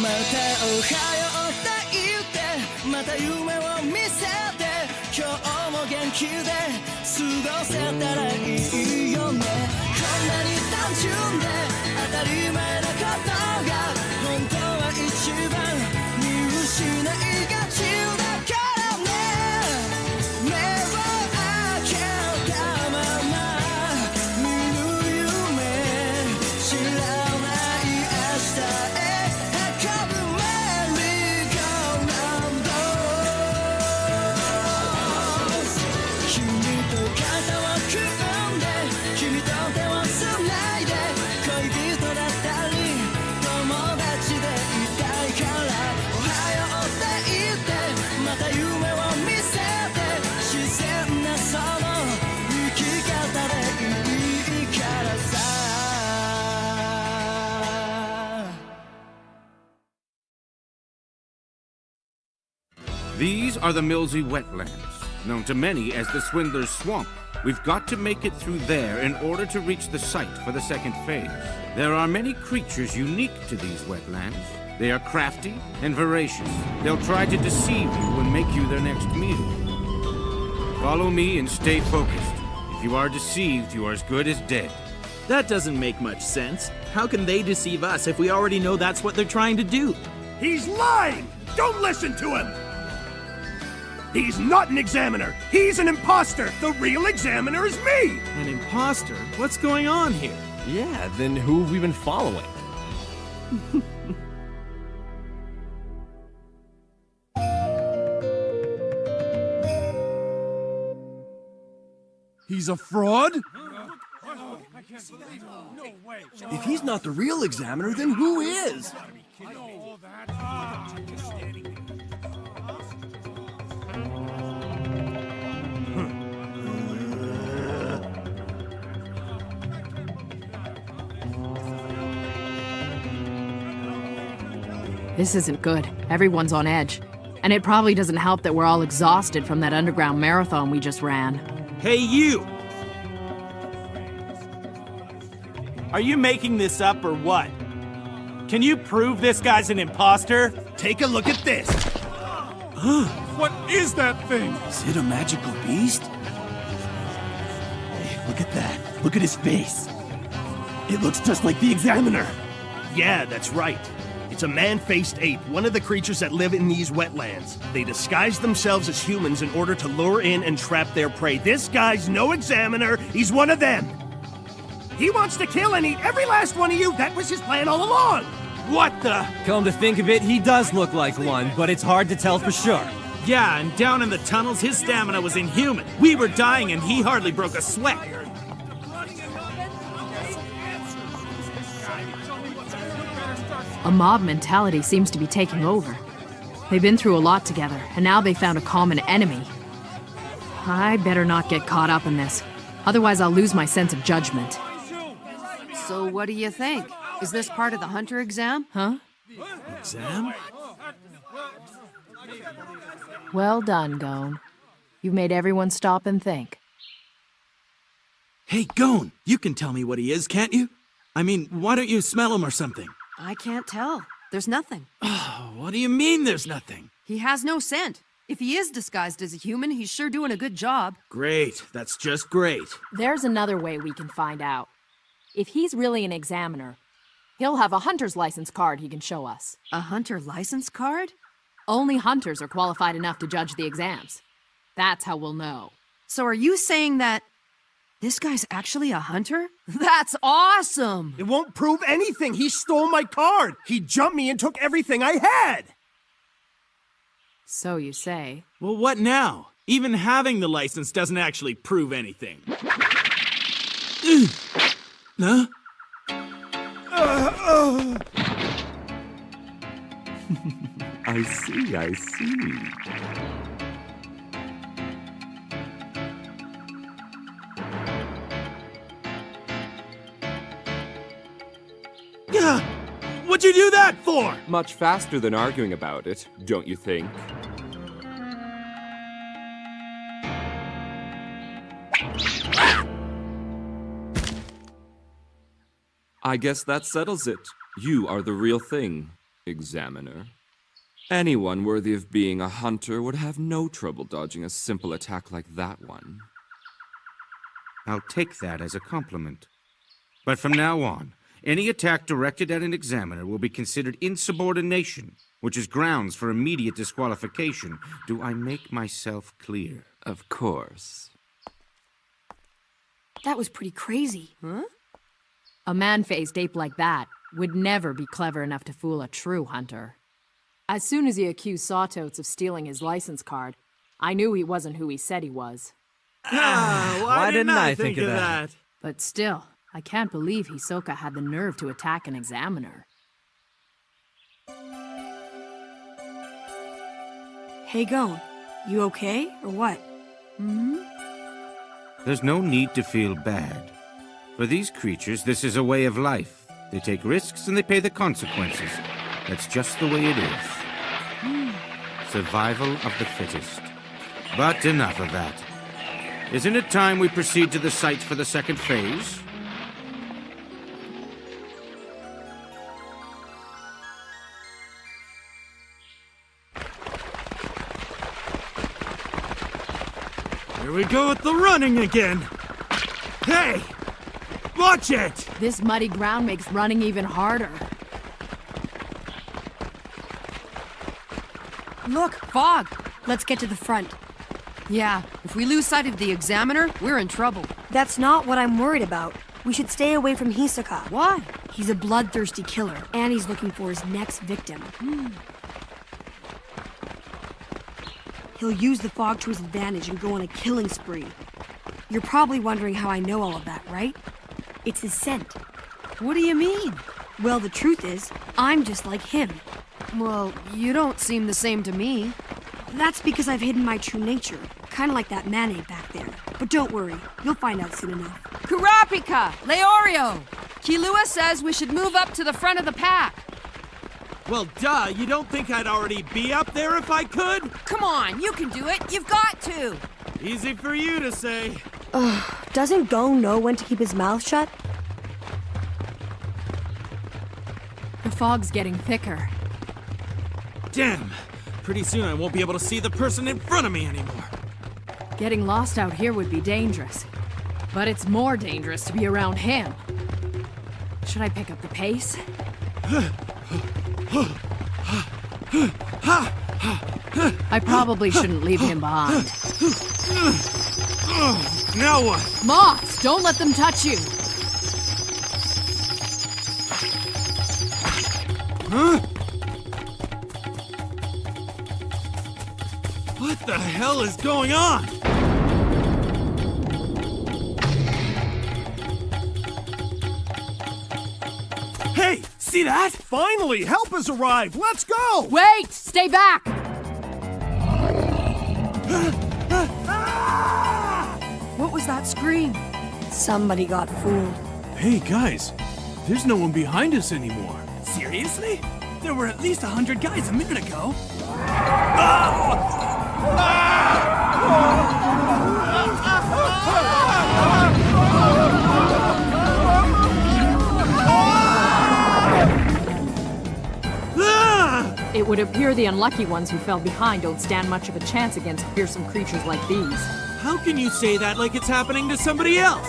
またおはようって言ってまた夢を見せて今日も元気で過ごせたらいいよねこんなに単純で当たり前なことが本当は一番見失いがちだからね目を開けたまま見る夢知らない明日へ運ぶメリーゴーラウンド君と肩を組んで君と手をつないで恋人だったり友達でいたいからおはようって言ってまた夢を見せて自然なその生き方でいいからさ These are the Millsy Wetlands, known to many as the Swindler's Swamp. We've got to make it through there in order to reach the site for the second phase. There are many creatures unique to these wetlands. They are crafty and voracious. They'll try to deceive you and make you their next meal. Follow me and stay focused. If you are deceived, you are as good as dead. That doesn't make much sense. How can they deceive us if we already know that's what they're trying to do? He's lying! Don't listen to him! He's not an examiner! He's an imposter! The real examiner is me! An imposter? What's going on here? Yeah, then who have we been following? He's a fraud? If he's not the real examiner, then who is? This isn't good. Everyone's on edge. And it probably doesn't help that we're all exhausted from that underground marathon we just ran. Hey, you! Are you making this up or what? Can you prove this guy's an imposter? Take a look at this! What is that thing? Is it a magical beast? Hey, look at that. Look at his face. It looks just like the examiner. Yeah, that's right. It's a man-faced ape, one of the creatures that live in these wetlands. They disguise themselves as humans in order to lure in and trap their prey. This guy's no examiner, he's one of them. He wants to kill and eat every last one of you. That was his plan all along. What the? Come to think of it, he does look like one, but it's hard to tell for sure. Yeah, and down in the tunnels, his stamina was inhuman. We were dying and he hardly broke a sweat. A mob mentality seems to be taking over. They've been through a lot together, and now they found a common enemy. I better not get caught up in this. Otherwise, I'll lose my sense of judgment. So what do you think? Is this part of the Hunter exam? Huh? Exam? Well done, Gone. You've made everyone stop and think. Hey, Gone, you can tell me what he is, can't you? I mean, why don't you smell him or something? I can't tell. There's nothing. Oh, what do you mean there's nothing? He has no scent. If he is disguised as a human, he's sure doing a good job. Great, that's just great. There's another way we can find out. If he's really an examiner, he'll have a hunter's license card he can show us. A hunter license card? Only hunters are qualified enough to judge the exams. That's how we'll know. So are you saying that this guy's actually a hunter? That's awesome! It won't prove anything. He stole my card. He jumped me and took everything I had. So you say. Well, what now? Even having the license doesn't actually prove anything. Huh? I see, I see. What'd you do that for? Much faster than arguing about it, don't you think? I guess that settles it. You are the real thing. Examiner. Anyone worthy of being a hunter would have no trouble dodging a simple attack like that one. I'll take that as a compliment. But from now on, any attack directed at an examiner will be considered insubordination, which is grounds for immediate disqualification. Do I make myself clear? Of course. That was pretty crazy. Huh? A man-faced ape like that would never be clever enough to fool a true hunter. As soon as he accused Sawtotes of stealing his license card, I knew he wasn't who he said he was. Why didn't I think of that? But still, I can't believe Hisoka had the nerve to attack an examiner. Hey, Gon, you okay, or what? There's no need to feel bad. For these creatures, this is a way of life. They take risks and they pay the consequences. That's just the way it is. Survival of the fittest. But enough of that. Isn't it time we proceed to the site for the second phase? Here we go with the running again. Hey! Watch it! This muddy ground makes running even harder. Look, fog! Let's get to the front. Yeah, if we lose sight of the examiner, we're in trouble. That's not what I'm worried about. We should stay away from Hisoka. Why? He's a bloodthirsty killer, and he's looking for his next victim. He'll use the fog to his advantage and go on a killing spree. You're probably wondering how I know all of that, right? It's his scent. What do you mean? Well, the truth is, I'm just like him. Well, you don't seem the same to me. That's because I've hidden my true nature, kind of like that man-ape back there. But don't worry, you'll find out soon enough. Kurapika! Leorio! Killua says we should move up to the front of the pack. Well, duh, you don't think I'd already be up there if I could? Come on, you can do it. You've got to. Easy for you to say. Doesn't Gon know when to keep his mouth shut? The fog's getting thicker. Damn! Pretty soon I won't be able to see the person in front of me anymore. Getting lost out here would be dangerous. But it's more dangerous to be around him. Should I pick up the pace? I probably shouldn't leave him behind. Now what? Moths! Don't let them touch you! Huh? What the hell is going on? Hey, see that? Finally, help has arrived. Let's go! Wait! Stay back! What was that scream? Somebody got fooled. Hey, guys, there's no one behind us anymore. Seriously? There were at least 100 guys a minute ago. It would appear the unlucky ones who fell behind don't stand much of a chance against fearsome creatures like these. How can you say that like it's happening to somebody else?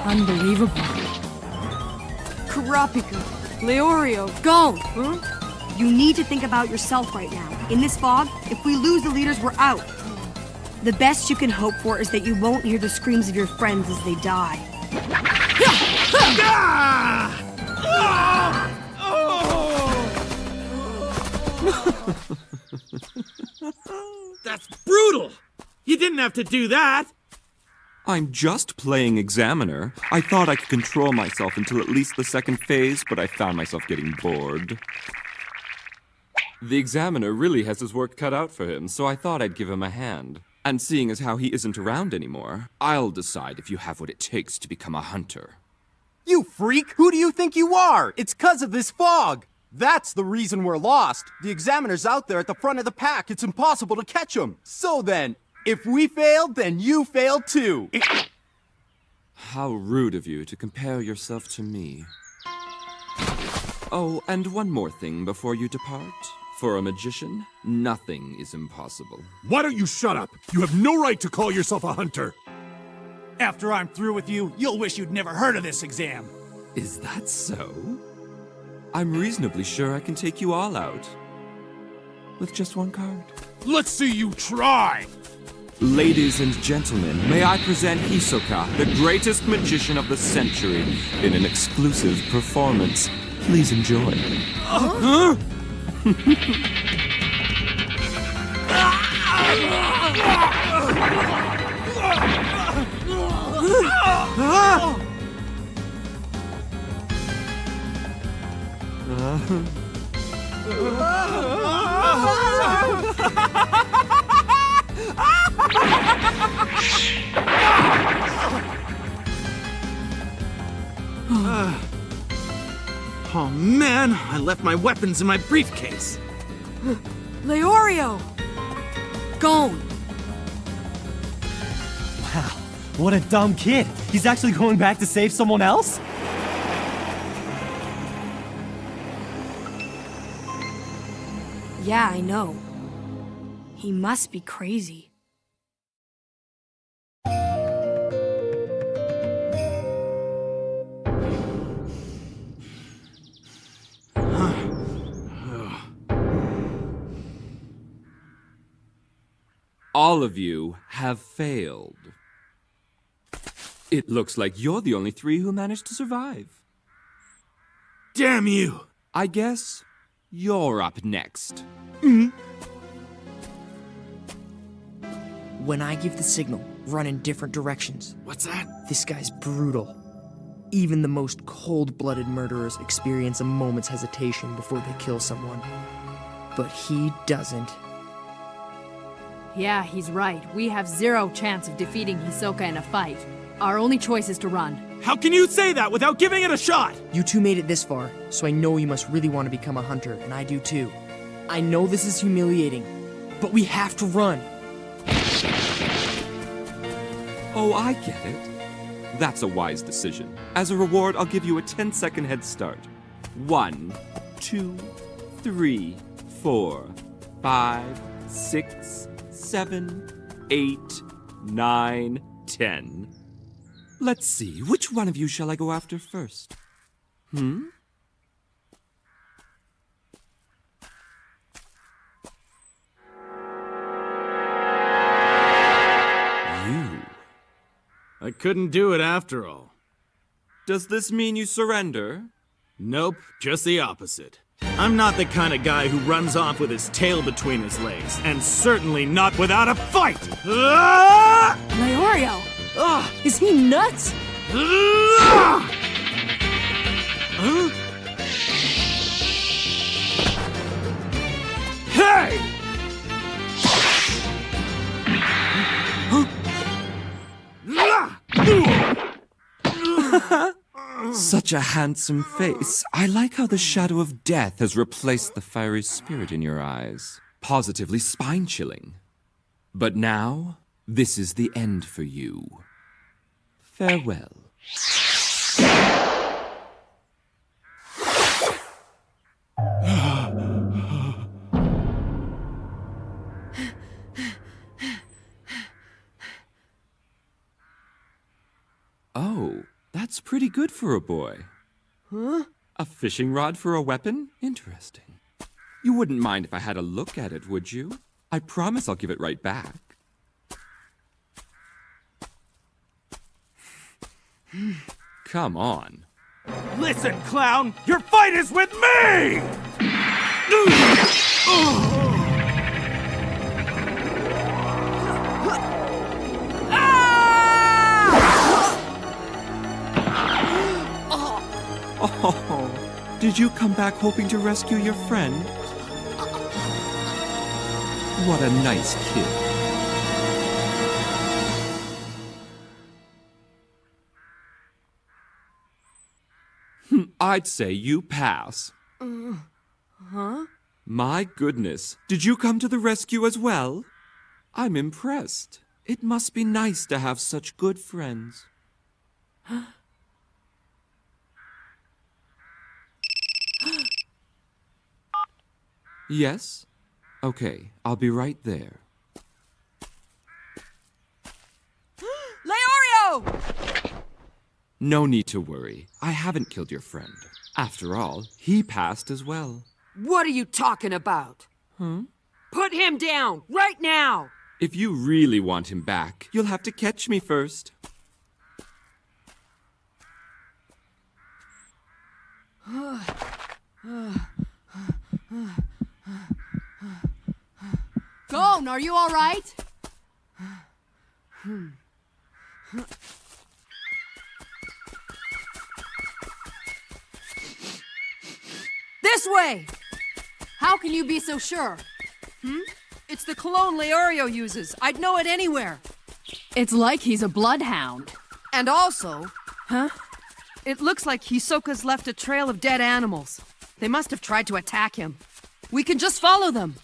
Unbelievable. Kurapika, Leorio, Gon! You need to think about yourself right now. In this fog, if we lose the leaders, we're out. The best you can hope for is that you won't hear the screams of your friends as they die. That's brutal! You didn't have to do that! I'm just playing examiner. I thought I could control myself until at least the second phase, but I found myself getting bored. The examiner really has his work cut out for him, so I thought I'd give him a hand. And seeing as how he isn't around anymore, I'll decide if you have what it takes to become a hunter. You freak! Who do you think you are? It's 'cause of this fog! That's the reason we're lost. The examiner's out there at the front of the pack. It's impossible to catch him. So then, if we failed, then you failed too. How rude of you to compare yourself to me. Oh, and one more thing before you depart. For a magician, nothing is impossible. Why don't you shut up? You have no right to call yourself a hunter. After I'm through with you, you'll wish you'd never heard of this exam. Is that so? I'm reasonably sure I can take you all out. With just one card. Let's see you try! Ladies and gentlemen, may I present Hisoka, the greatest magician of the century, in an exclusive performance. Please enjoy. Huh? Oh man, I left my weapons in my briefcase. Leorio! Gone. Wow, what a dumb kid. He's actually going back to save someone else? Yeah, I know. He must be crazy. All of you have failed. It looks like you're the only three who managed to survive. Damn you! I guess you're up next. When I give the signal, run in different directions. What's that? This guy's brutal. Even the most cold-blooded murderers experience a moment's hesitation before they kill someone. But he doesn't. Yeah, he's right. We have zero chance of defeating Hisoka in a fight. Our only choice is to run. How can you say that without giving it a shot? You two made it this far, so I know you must really want to become a hunter, and I do too. I know this is humiliating, but we have to run. Oh, I get it. That's a wise decision. As a reward, I'll give you a 10-second head start. 1, 2, 3, 4, 5, 6, 7, 8, 9, 10. Let's see, which one of you shall I go after first? You. I couldn't do it after all. Does this mean you surrender? Nope, just the opposite. I'm not the kind of guy who runs off with his tail between his legs, and certainly not without a fight! Leorio! Is he nuts? Hey! Such a handsome face. I like how the shadow of death has replaced the fiery spirit in your eyes. Positively spine-chilling. But now, this is the end for you. Farewell. Oh, that's pretty good for a boy. Huh? A fishing rod for a weapon? Interesting. You wouldn't mind if I had a look at it, would you? I promise I'll give it right back. Come on. Listen, clown! Your fight is with me! Oh, did you come back hoping to rescue your friend? What a nice kid. I'd say you pass. Huh? My goodness, did you come to the rescue as well? I'm impressed. It must be nice to have such good friends. Yes? Okay, I'll be right there. Leorio! No need to worry. I haven't killed your friend. After all, he passed as well. What are you talking about? Put him down, right now! If you really want him back, you'll have to catch me first. Gon, are you all right? This way! How can you be so sure? It's the cologne Leorio uses. I'd know it anywhere. It's like he's a bloodhound. And also... It looks like Hisoka's left a trail of dead animals. They must have tried to attack him. We can just follow them.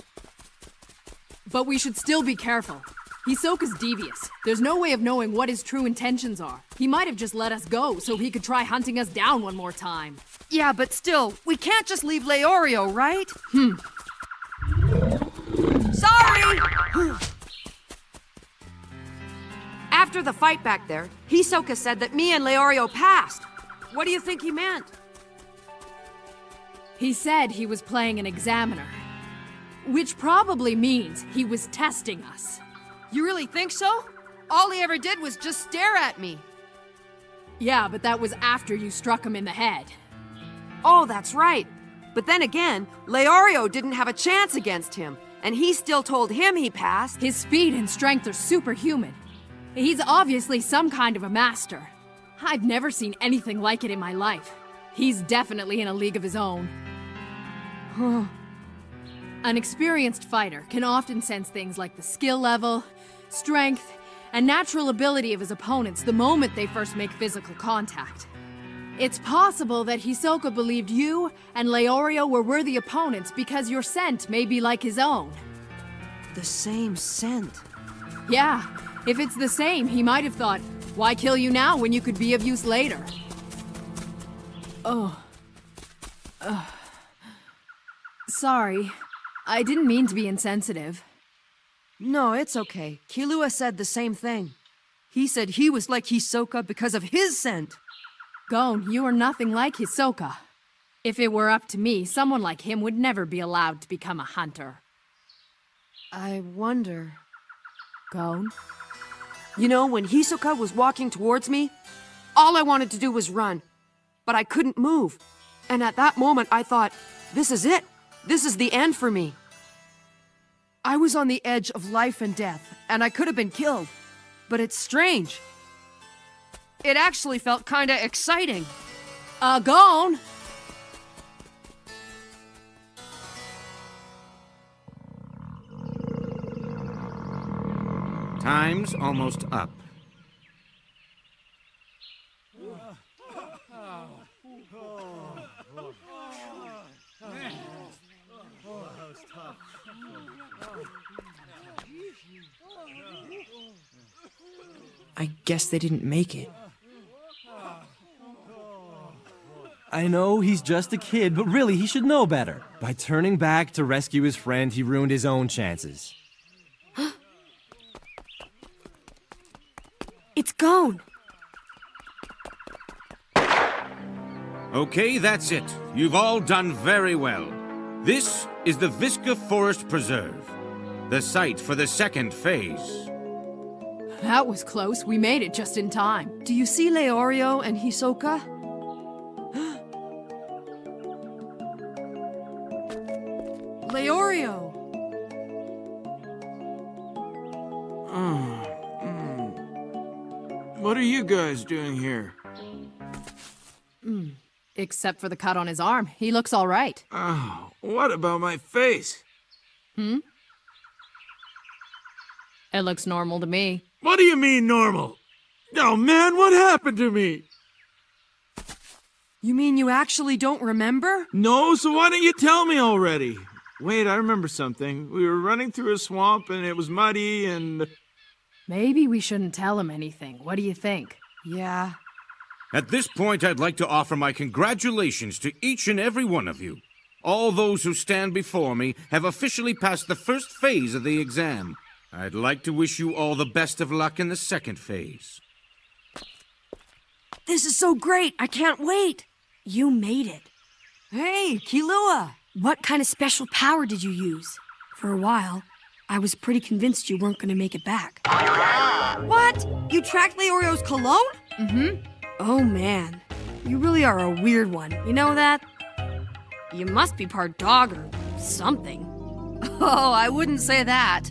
But we should still be careful. Hisoka's devious. There's no way of knowing what his true intentions are. He might have just let us go so he could try hunting us down one more time. Yeah, but still, we can't just leave Leorio, right? Sorry! After the fight back there, Hisoka said that me and Leorio passed. What do you think he meant? He said he was playing an examiner. Which probably means he was testing us. You really think so? All he ever did was just stare at me. Yeah, but that was after you struck him in the head. Oh, that's right. But then again, Leorio didn't have a chance against him, and he still told him he passed. His speed and strength are superhuman. He's obviously some kind of a master. I've never seen anything like it in my life. He's definitely in a league of his own. An experienced fighter can often sense things like the skill level, strength, and natural ability of his opponents the moment they first make physical contact. It's possible that Hisoka believed you and Leorio were worthy opponents because your scent may be like his own. The same scent. Yeah, if it's the same, he might have thought, why kill you now when you could be of use later? Sorry. I didn't mean to be insensitive. No, it's okay. Killua said the same thing. He said he was like Hisoka because of his scent. Gon, you are nothing like Hisoka. If it were up to me, someone like him would never be allowed to become a hunter. I wonder... Gon? You know, when Hisoka was walking towards me, all I wanted to do was run. But I couldn't move. And at that moment, I thought, this is it. This is the end for me. I was on the edge of life and death, and I could have been killed. But it's strange. It actually felt kinda exciting. Gon! Time's almost up. I guess they didn't make it. I know he's just a kid, but really he should know better. By turning back to rescue his friend, he ruined his own chances. It's Gon. Okay, that's it. You've all done very well. This is the Visca Forest Preserve, the site for the second phase. That was close. We made it just in time. Do you see Leorio and Hisoka? Leorio! What are you guys doing here? Except for the cut on his arm. He looks all right. Oh, what about my face? It looks normal to me. What do you mean normal? Oh man, what happened to me? You mean you actually don't remember? No, so why don't you tell me already? Wait, I remember something. We were running through a swamp and it was muddy and... Maybe we shouldn't tell him anything. What do you think? Yeah. At this point, I'd like to offer my congratulations to each and every one of you. All those who stand before me have officially passed the first phase of the exam. I'd like to wish you all the best of luck in the second phase. This is so great! I can't wait! You made it. Hey, Kilua! What kind of special power did you use? For a while, I was pretty convinced you weren't gonna make it back. What? You tracked Leorio's cologne? Mm-hmm. Oh man, you really are a weird one. You know that? You must be part dog or something. Oh, I wouldn't say that.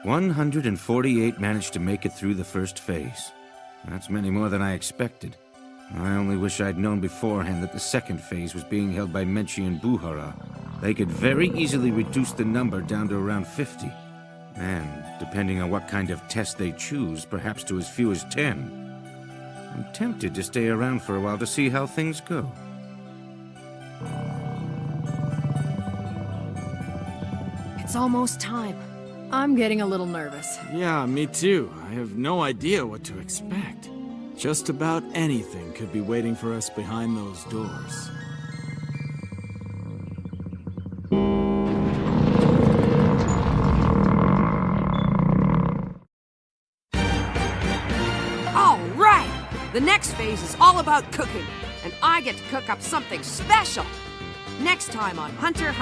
148 managed to make it through the first phase. That's many more than I expected. I only wish I'd known beforehand that the second phase was being held by Menchi and Buhara. They could very easily reduce the number down to around 50. And, depending on what kind of test they choose, perhaps to as few as 10. I'm tempted to stay around for a while to see how things go. It's almost time. I'm getting a little nervous. Yeah, me too. I have no idea what to expect. Just about anything could be waiting for us behind those doors. All right! The next phase is all about cooking, and I get to cook up something special. Next time on Hunter x